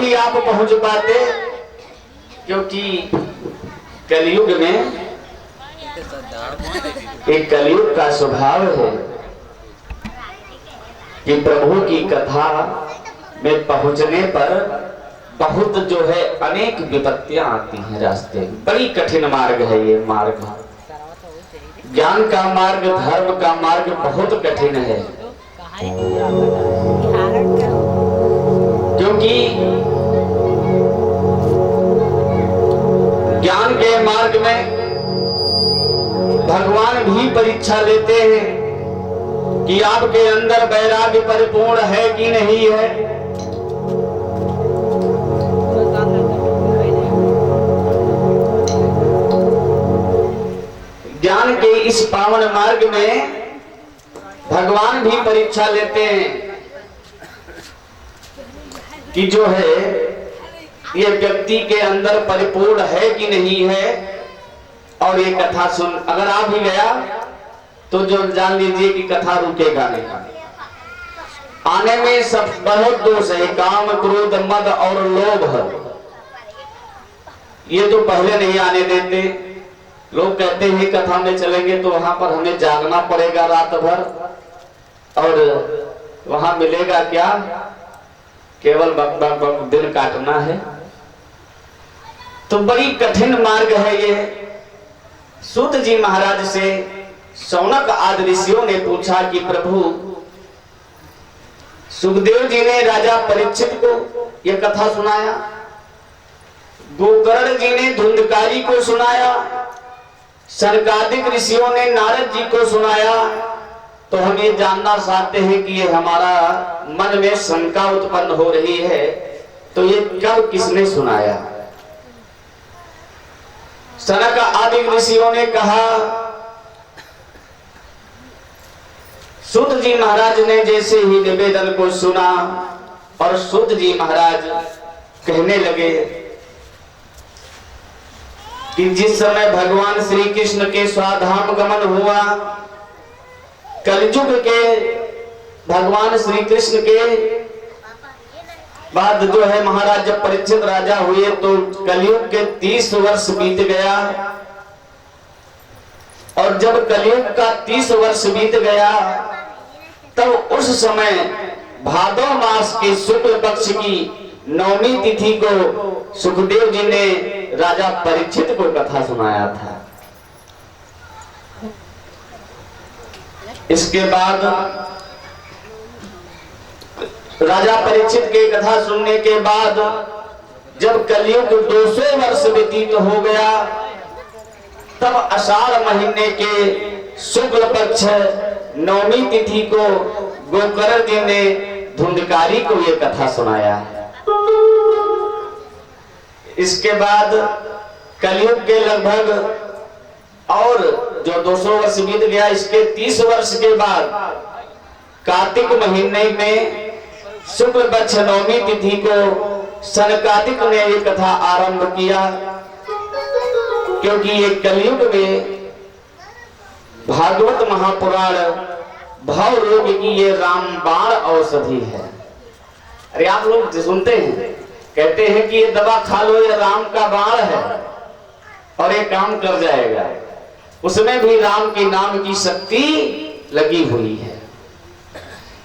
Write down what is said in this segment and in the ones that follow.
भी आप पहुंच पाते, क्योंकि कलयुग में एक कलयुग का स्वभाव है कि प्रभु की कथा में पहुंचने पर बहुत जो है अनेक विपत्तियां आती हैं रास्ते में। बड़ी कठिन मार्ग है ये मार्ग, ज्ञान का मार्ग, धर्म का मार्ग बहुत कठिन है। क्योंकि ज्ञान के मार्ग में भगवान भी परीक्षा लेते हैं कि आपके अंदर वैराग्य परिपूर्ण है कि नहीं है। ज्ञान के इस पावन मार्ग में भगवान भी परीक्षा लेते हैं कि जो है ये व्यक्ति के अंदर परिपूर्ण है कि नहीं है। और ये कथा सुन अगर आ भी गया तो जो जान लीजिए कि कथा रुकेगा नहीं। आने में सब बहुत दोष है, काम, क्रोध, मद और लोभ, ये तो पहले नहीं आने देते। लोग कहते हैं कथा में चलेंगे तो वहां पर हमें जागना पड़ेगा रात भर, और वहां मिलेगा क्या, केवल बक दिन काटना है। तो बड़ी कठिन मार्ग है ये। सूत जी महाराज से शौनक आदि ऋषियों ने पूछा कि प्रभु, सुखदेव जी ने राजा परीक्षित को यह कथा सुनाया, गोकर्ण जी ने धुंधकारी को सुनाया, सनकादिक ऋषियों ने नारद जी को सुनाया, तो हम ये जानना चाहते हैं कि ये हमारा मन में शंका उत्पन्न हो रही है, तो ये कब किसने सुनाया। सनक आदि ऋषियों ने कहा, सूत जी महाराज ने जैसे ही निवेदन को सुना और सूत जी महाराज कहने लगे कि जिस समय भगवान श्री कृष्ण के स्वाधाम गमन हुआ, कलयुग के भगवान श्री कृष्ण के बाद जो है महाराज जब परीक्षित राजा हुए तो कलयुग के 30 वर्ष बीत गया। और जब कलयुग का 30 वर्ष बीत गया तब उस समय भादो मास के शुक्ल पक्ष की नवमी तिथि को सुखदेव जी ने राजा परीक्षित को कथा सुनाया था। इसके बाद राजा परीक्षित के कथा सुनने के बाद जब कलयुग 200 वर्ष व्यतीत हो गया, तब आषाढ़ महीने के शुक्ल पक्ष नवमी तिथि को गोकर्ण जी ने धुंधकारी को ये कथा सुनाया। इसके बाद कलयुग के लगभग और जो 200 वर्ष बीत गया, इसके 30 वर्ष के बाद कार्तिक महीने में शुक्ल पक्ष नवमी तिथि को सनकादिक ने ये कथा आरंभ किया। क्योंकि ये कलयुग में भागवत महापुराण भाव रोग की ये रामबाण औषधि है। अरे आप लोग सुनते हैं, कहते हैं कि ये दवा खा लो, ये राम का बाण है और ये काम कर जाएगा। उसमें भी राम के नाम की शक्ति लगी हुई है।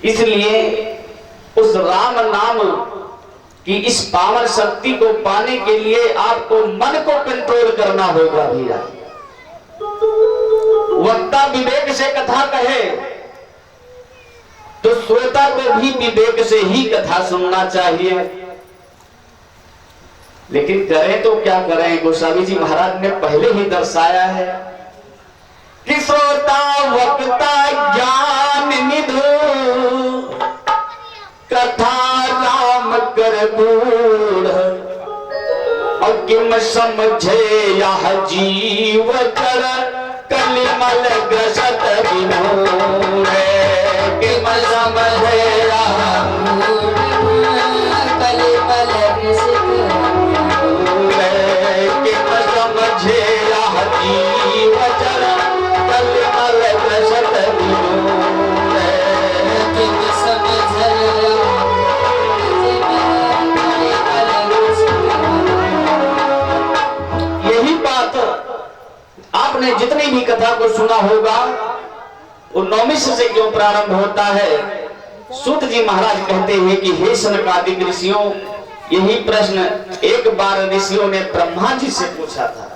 इसलिए उस राम नाम की इस पावन शक्ति को पाने के लिए आपको मन को कंट्रोल करना होगा भैया। वक्ता विवेक से कथा कहे तो श्रोता को भी विवेक से ही कथा सुनना चाहिए। लेकिन करें तो क्या करें, गोस्वामी जी महाराज ने पहले ही दर्शाया है कि श्रोता वक्ता ज्ञान निधु कथा राम कर बूढ़, और किम समझे यह जीव कर कलिमल ग्रसत विनोद, किम समझे यह कलिमल ग्रसत विनोद, किम समझे यह जीव कर कलिमल ग्रसत विनोद, किम समझे जितनी भी कथा को सुना होगा वो नौमिष से क्यों प्रारंभ होता है। सूत जी महाराज कहते हैं कि हे सनकादिक ऋषियों, यही प्रश्न एक बार ऋषियों ने ब्रह्मा जी से पूछा था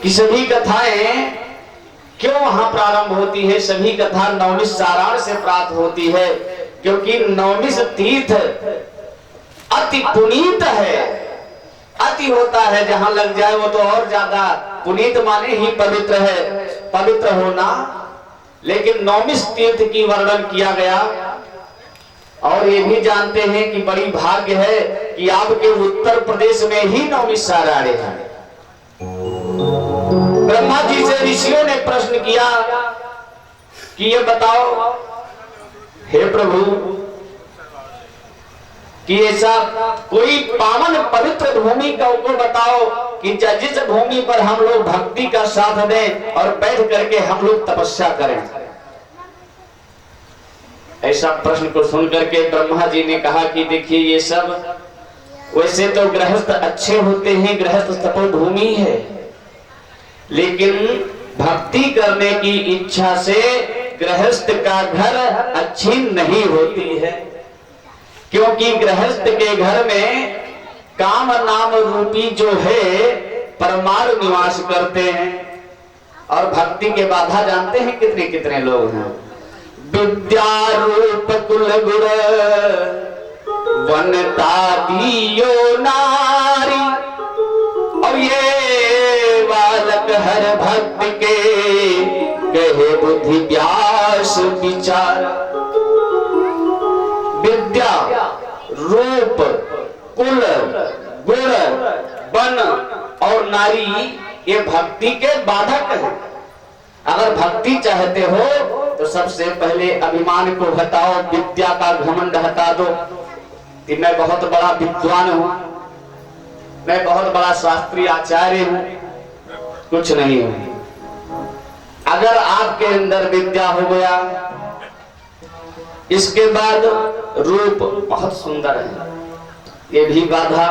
कि सभी कथाएं क्यों वहां प्रारंभ होती है। सभी कथा नौमिष सारांश से प्राप्त होती है, क्योंकि नौमिष तीर्थ अति पुनीत है। अति होता है जहां लग जाए वो तो और ज्यादा पुनीत माने ही पवित्र है, पवित्र होना। लेकिन नौमिष तीर्थ की वर्णन किया गया। और ये भी जानते हैं कि बड़ी भाग्य है कि आपके उत्तर प्रदेश में ही नौमिष साराड़े हैं। ब्रह्मा जी से ऋषियों ने प्रश्न किया कि ये बताओ हे प्रभु कि ऐसा कोई पावन पवित्र भूमि का को बताओ कि जिस भूमि पर हम लोग भक्ति का साथ दें और बैठ करके हम लोग तपस्या करें। ऐसा प्रश्न को सुनकर के ब्रह्मा जी ने कहा कि देखिए ये सब वैसे तो गृहस्थ अच्छे होते हैं, गृहस्थ तपोभूमि है, लेकिन भक्ति करने की इच्छा से गृहस्थ का घर अच्छी नहीं होती है। क्योंकि गृहस्थ के घर में काम नाम रूपी जो है परमार निवास करते हैं। और भक्ति के बाधा जानते हैं कितने कितने लोग हैं। विद्या रूप कुल गुण वनता दियो नारी, और ये बालक हर भक्त के कहे बुद्धि व्यास विचार। विद्या रूप कुल गुण वन और नारी ये भक्ति के बाधक है। अगर भक्ति चाहते हो तो सबसे पहले अभिमान को हटाओ, विद्या का घमंड हटा दो कि मैं बहुत बड़ा विद्वान हूं, मैं बहुत बड़ा शास्त्रीय आचार्य हूं। कुछ नहीं हूं। अगर आपके अंदर विद्या हो गया, इसके बाद रूप बहुत सुंदर है, ये भी बाधा।